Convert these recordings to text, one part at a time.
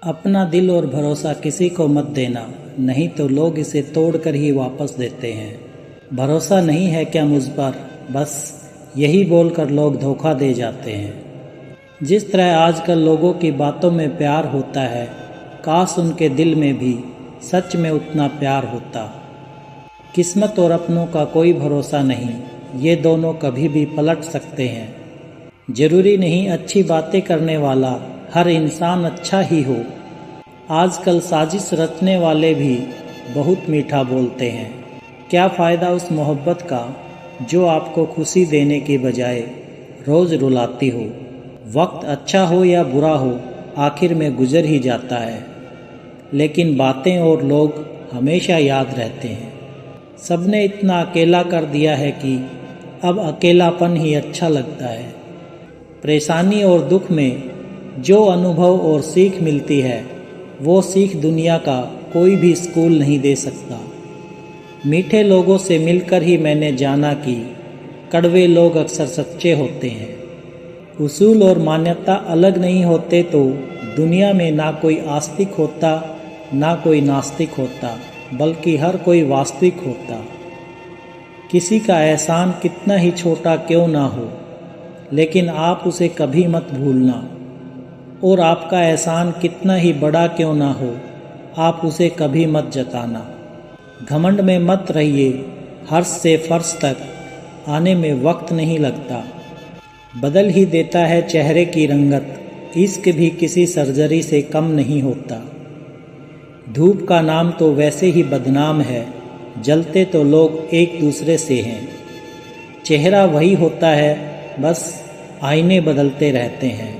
अपना दिल और भरोसा किसी को मत देना, नहीं तो लोग इसे तोड़कर ही वापस देते हैं। भरोसा नहीं है क्या मुझ पर, बस यही बोलकर लोग धोखा दे जाते हैं। जिस तरह आजकल लोगों की बातों में प्यार होता है, काश उनके दिल में भी सच में उतना प्यार होता। किस्मत और अपनों का कोई भरोसा नहीं, ये दोनों कभी भी पलट सकते हैं। जरूरी नहीं अच्छी बातें करने वाला हर इंसान अच्छा ही हो। आजकल साजिश रचने वाले भी बहुत मीठा बोलते हैं। क्या फ़ायदा उस मोहब्बत का जो आपको खुशी देने के बजाय रोज़ रुलाती हो। वक्त अच्छा हो या बुरा हो, आखिर में गुजर ही जाता है, लेकिन बातें और लोग हमेशा याद रहते हैं। सबने इतना अकेला कर दिया है कि अब अकेलापन ही अच्छा लगता है। परेशानी और दुख में जो अनुभव और सीख मिलती है, वो सीख दुनिया का कोई भी स्कूल नहीं दे सकता। मीठे लोगों से मिलकर ही मैंने जाना कि कड़वे लोग अक्सर सच्चे होते हैं। उसूल और मान्यता अलग नहीं होते तो दुनिया में ना कोई आस्तिक होता, ना कोई नास्तिक होता, बल्कि हर कोई वास्तविक होता। किसी का एहसान कितना ही छोटा क्यों ना हो, लेकिन आप उसे कभी मत भूलना। और आपका एहसान कितना ही बड़ा क्यों ना हो, आप उसे कभी मत जताना। घमंड में मत रहिए, हर्ष से फर्श तक आने में वक्त नहीं लगता। बदल ही देता है चेहरे की रंगत, इश्क भी किसी सर्जरी से कम नहीं होता। धूप का नाम तो वैसे ही बदनाम है, जलते तो लोग एक दूसरे से हैं। चेहरा वही होता है, बस आईने बदलते रहते हैं।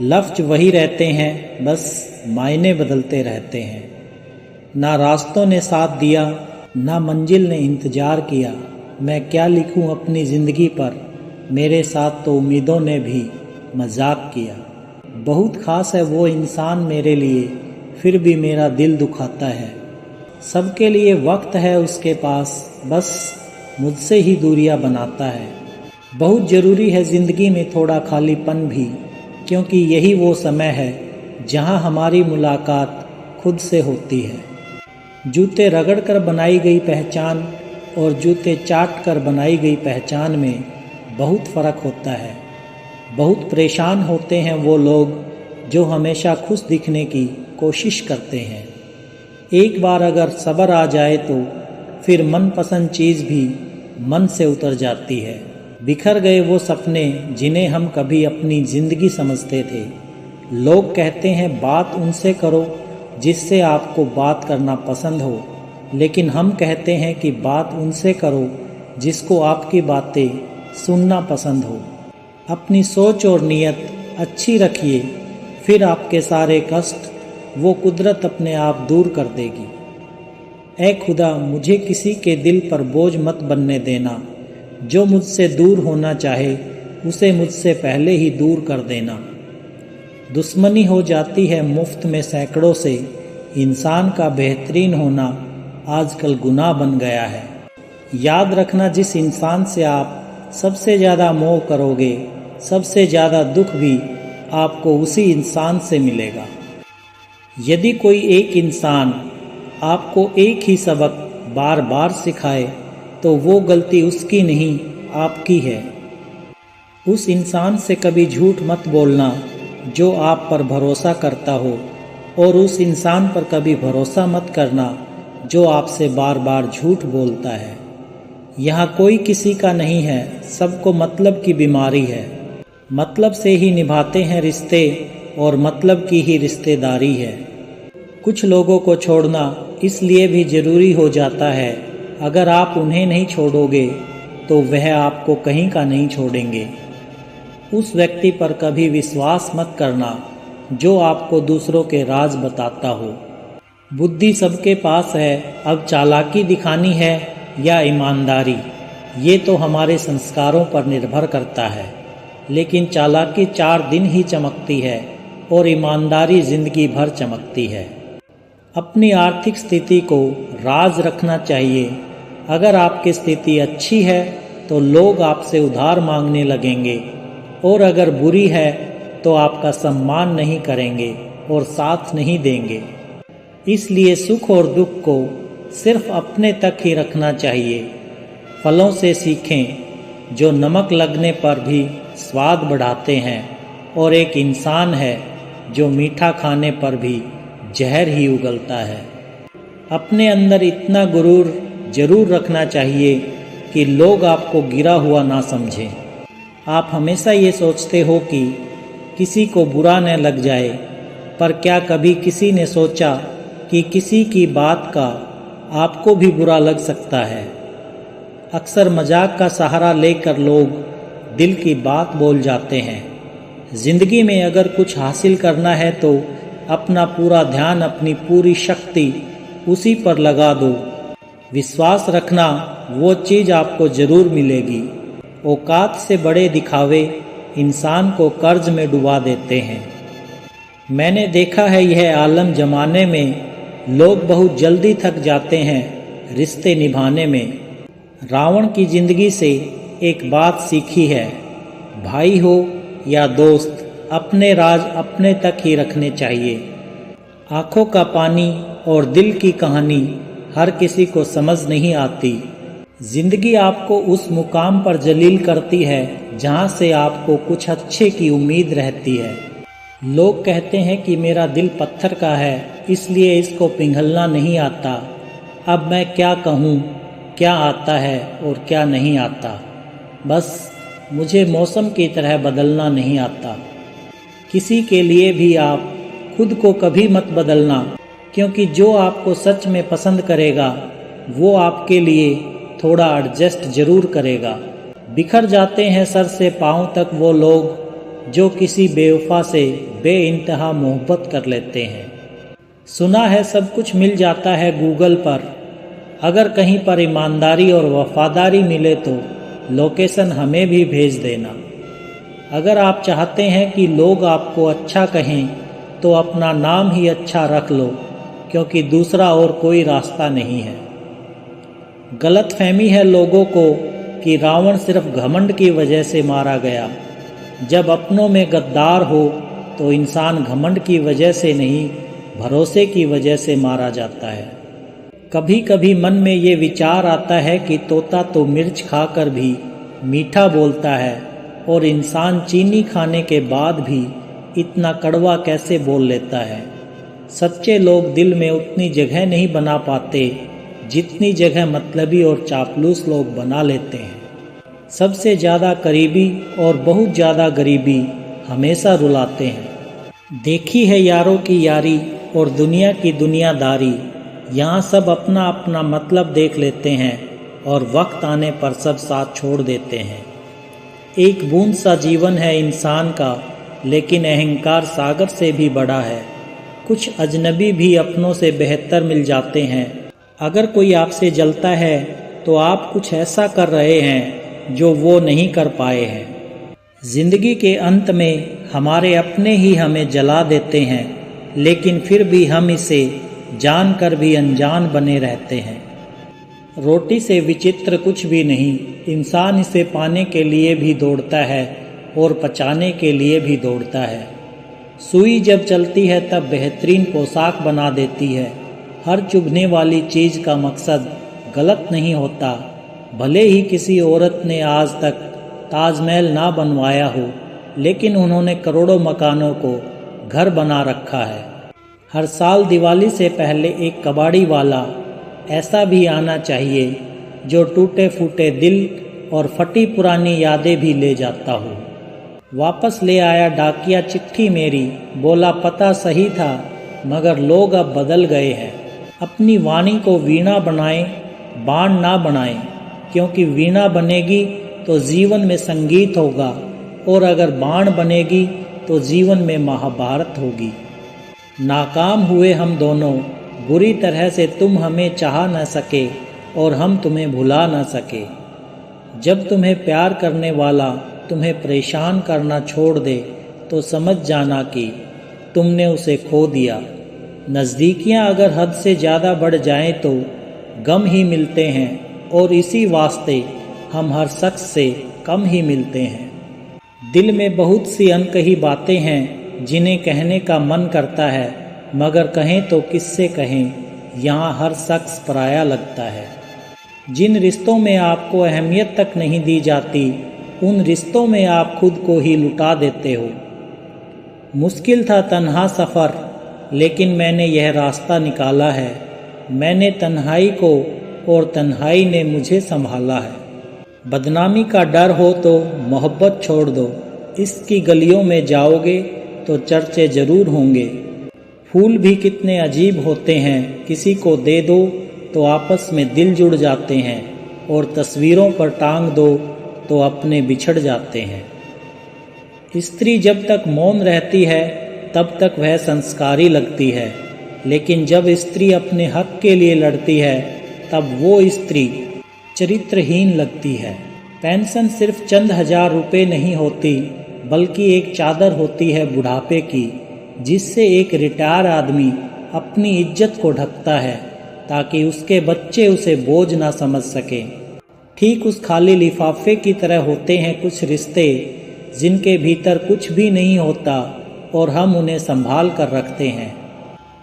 लफ्ज वही रहते हैं, बस मायने बदलते रहते हैं। ना रास्तों ने साथ दिया, ना मंजिल ने इंतजार किया। मैं क्या लिखूं अपनी ज़िंदगी पर, मेरे साथ तो उम्मीदों ने भी मजाक किया। बहुत ख़ास है वो इंसान मेरे लिए, फिर भी मेरा दिल दुखाता है। सबके लिए वक्त है उसके पास, बस मुझसे ही दूरियां बनाता है। बहुत ज़रूरी है ज़िंदगी में थोड़ा खालीपन भी, क्योंकि यही वो समय है जहां हमारी मुलाकात खुद से होती है। जूते रगड़ कर बनाई गई पहचान और जूते चाट कर बनाई गई पहचान में बहुत फ़र्क होता है। बहुत परेशान होते हैं वो लोग जो हमेशा खुश दिखने की कोशिश करते हैं। एक बार अगर सब्र आ जाए तो फिर मनपसंद चीज़ भी मन से उतर जाती है। बिखर गए वो सपने जिन्हें हम कभी अपनी ज़िंदगी समझते थे। लोग कहते हैं बात उनसे करो जिससे आपको बात करना पसंद हो, लेकिन हम कहते हैं कि बात उनसे करो जिसको आपकी बातें सुनना पसंद हो। अपनी सोच और नीयत अच्छी रखिए, फिर आपके सारे कष्ट वो कुदरत अपने आप दूर कर देगी। ऐ खुदा, मुझे किसी के दिल पर बोझ मत बनने देना। जो मुझसे दूर होना चाहे उसे मुझसे पहले ही दूर कर देना। दुश्मनी हो जाती है मुफ्त में सैकड़ों से, इंसान का बेहतरीन होना आजकल गुनाह बन गया है। याद रखना, जिस इंसान से आप सबसे ज़्यादा मोह करोगे, सबसे ज़्यादा दुख भी आपको उसी इंसान से मिलेगा। यदि कोई एक इंसान आपको एक ही सबक बार बार सिखाए तो वो गलती उसकी नहीं, आपकी है। उस इंसान से कभी झूठ मत बोलना जो आप पर भरोसा करता हो, और उस इंसान पर कभी भरोसा मत करना जो आपसे बार बार झूठ बोलता है। यहाँ कोई किसी का नहीं है, सबको मतलब की बीमारी है। मतलब से ही निभाते हैं रिश्ते और मतलब की ही रिश्तेदारी है। कुछ लोगों को छोड़ना इसलिए भी ज़रूरी हो जाता है, अगर आप उन्हें नहीं छोड़ोगे तो वह आपको कहीं का नहीं छोड़ेंगे। उस व्यक्ति पर कभी विश्वास मत करना जो आपको दूसरों के राज बताता हो। बुद्धि सबके पास है, अब चालाकी दिखानी है या ईमानदारी, ये तो हमारे संस्कारों पर निर्भर करता है। लेकिन चालाकी 4 दिन ही चमकती है और ईमानदारी जिंदगी भर चमकती है। अपनी आर्थिक स्थिति को राज रखना चाहिए। अगर आपकी स्थिति अच्छी है तो लोग आपसे उधार मांगने लगेंगे, और अगर बुरी है तो आपका सम्मान नहीं करेंगे। और साथ नहीं देंगे। इसलिए सुख और दुख को सिर्फ अपने तक ही रखना चाहिए। फलों से सीखें जो नमक लगने पर भी स्वाद बढ़ाते हैं, और एक इंसान है जो मीठा खाने पर भी जहर ही उगलता है। अपने अंदर इतना गुरूर जरूर रखना चाहिए कि लोग आपको गिरा हुआ ना समझें। आप हमेशा ये सोचते हो कि किसी को बुरा न लग जाए, पर क्या कभी किसी ने सोचा कि किसी की बात का आपको भी बुरा लग सकता है? अक्सर मजाक का सहारा लेकर लोग दिल की बात बोल जाते हैं। जिंदगी में अगर कुछ हासिल करना है तो अपना पूरा ध्यान, अपनी पूरी शक्ति उसी पर लगा दो। विश्वास रखना वो चीज़ आपको ज़रूर मिलेगी। औकात से बड़े दिखावे इंसान को कर्ज में डुबा देते हैं। मैंने देखा है यह आलम जमाने में लोग बहुत जल्दी थक जाते हैं रिश्ते निभाने में। रावण की जिंदगी से एक बात सीखी है, भाई हो या दोस्त, अपने राज अपने तक ही रखने चाहिए। आंखों का पानी और दिल की कहानी हर किसी को समझ नहीं आती। जिंदगी आपको उस मुकाम पर जलील करती है जहाँ से आपको कुछ अच्छे की उम्मीद रहती है। लोग कहते हैं कि मेरा दिल पत्थर का है, इसलिए इसको पिघलना नहीं आता। अब मैं क्या कहूँ, क्या आता है और क्या नहीं आता। बस मुझे मौसम की तरह बदलना नहीं आता। किसी के लिए भी आप खुद को कभी मत बदलना, क्योंकि जो आपको सच में पसंद करेगा वो आपके लिए थोड़ा एडजस्ट जरूर करेगा। बिखर जाते हैं सर से पाँव तक वो लोग जो किसी बेवफा से बेइंतहा मोहब्बत कर लेते हैं। सुना है सब कुछ मिल जाता है गूगल पर, अगर कहीं पर ईमानदारी और वफादारी मिले तो लोकेशन हमें भी भेज देना। अगर आप चाहते हैं कि लोग आपको अच्छा कहें तो अपना नाम ही अच्छा रख लो, क्योंकि दूसरा और कोई रास्ता नहीं है। गलत फहमी है लोगों को कि रावण सिर्फ घमंड की वजह से मारा गया। जब अपनों में गद्दार हो तो इंसान घमंड की वजह से नहीं, भरोसे की वजह से मारा जाता है। कभी कभी मन में ये विचार आता है कि तोता तो मिर्च खाकर भी मीठा बोलता है, और इंसान चीनी खाने के बाद भी इतना कड़वा कैसे बोल लेता है। सच्चे लोग दिल में उतनी जगह नहीं बना पाते जितनी जगह मतलबी और चापलूस लोग बना लेते हैं। सबसे ज़्यादा करीबी और बहुत ज़्यादा गरीबी हमेशा रुलाते हैं। देखी है यारों की यारी और दुनिया की दुनियादारी, यहाँ सब अपना अपना मतलब देख लेते हैं और वक्त आने पर सब साथ छोड़ देते हैं। एक बूंद सा जीवन है इंसान का, लेकिन अहंकार सागर से भी बड़ा है। कुछ अजनबी भी अपनों से बेहतर मिल जाते हैं। अगर कोई आपसे जलता है तो आप कुछ ऐसा कर रहे हैं जो वो नहीं कर पाए हैं। जिंदगी के अंत में हमारे अपने ही हमें जला देते हैं, लेकिन फिर भी हम इसे जानकर भी अनजान बने रहते हैं। रोटी से विचित्र कुछ भी नहीं, इंसान इसे पाने के लिए भी दौड़ता है और पचाने के लिए भी दौड़ता है। सुई जब चलती है तब बेहतरीन पोशाक बना देती है। हर चुभने वाली चीज़ का मकसद गलत नहीं होता। भले ही किसी औरत ने आज तक ताजमहल ना बनवाया हो, लेकिन उन्होंने करोड़ों मकानों को घर बना रखा है। हर साल दिवाली से पहले एक कबाड़ी वाला ऐसा भी आना चाहिए जो टूटे फूटे दिल और फटी पुरानी यादें भी ले जाता हो। वापस ले आया डाकिया चिट्ठी मेरी, बोला पता सही था मगर लोग अब बदल गए हैं। अपनी वाणी को वीणा बनाएं, बाण ना बनाएं, क्योंकि वीणा बनेगी तो जीवन में संगीत होगा, और अगर बाण बनेगी तो जीवन में महाभारत होगी। नाकाम हुए हम दोनों, बुरी तरह से तुम हमें चाह न सके और हम तुम्हें भुला न सके। जब तुम्हें प्यार करने वाला तुम्हें परेशान करना छोड़ दे तो समझ जाना कि तुमने उसे खो दिया। नज़दीकियां अगर हद से ज़्यादा बढ़ जाएं तो गम ही मिलते हैं, और इसी वास्ते हम हर शख्स से कम ही मिलते हैं। दिल में बहुत सी अनकही बातें हैं जिन्हें कहने का मन करता है, मगर कहें तो किससे कहें, यहाँ हर शख्स पराया लगता है। जिन रिश्तों में आपको अहमियत तक नहीं दी जाती, उन रिश्तों में आप खुद को ही लुटा देते हो। मुश्किल था तन्हा सफ़र, लेकिन मैंने यह रास्ता निकाला है। मैंने तन्हाई को और तन्हाई ने मुझे संभाला है। बदनामी का डर हो तो मोहब्बत छोड़ दो, इसकी गलियों में जाओगे तो चर्चे ज़रूर होंगे। फूल भी कितने अजीब होते हैं, किसी को दे दो तो आपस में दिल जुड़ जाते हैं, और तस्वीरों पर टांग दो तो अपने बिछड़ जाते हैं। स्त्री जब तक मौन रहती है तब तक वह संस्कारी लगती है, लेकिन जब स्त्री अपने हक के लिए लड़ती है तब वो स्त्री चरित्रहीन लगती है। पेंशन सिर्फ चंद हजार रुपए नहीं होती, बल्कि एक चादर होती है बुढ़ापे की, जिससे एक रिटायर आदमी अपनी इज्जत को ढकता है ताकि उसके बच्चे उसे बोझ ना समझ सकें। ठीक उस खाली लिफाफे की तरह होते हैं कुछ रिश्ते, जिनके भीतर कुछ भी नहीं होता और हम उन्हें संभाल कर रखते हैं।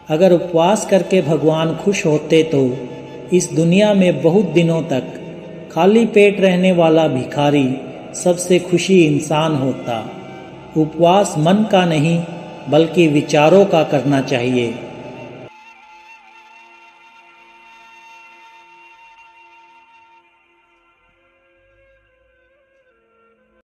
अगर उपवास करके भगवान खुश होते तो इस दुनिया में बहुत दिनों तक खाली पेट रहने वाला भिखारी सबसे खुशी इंसान होता। उपवास मन का नहीं बल्कि विचारों का करना चाहिए।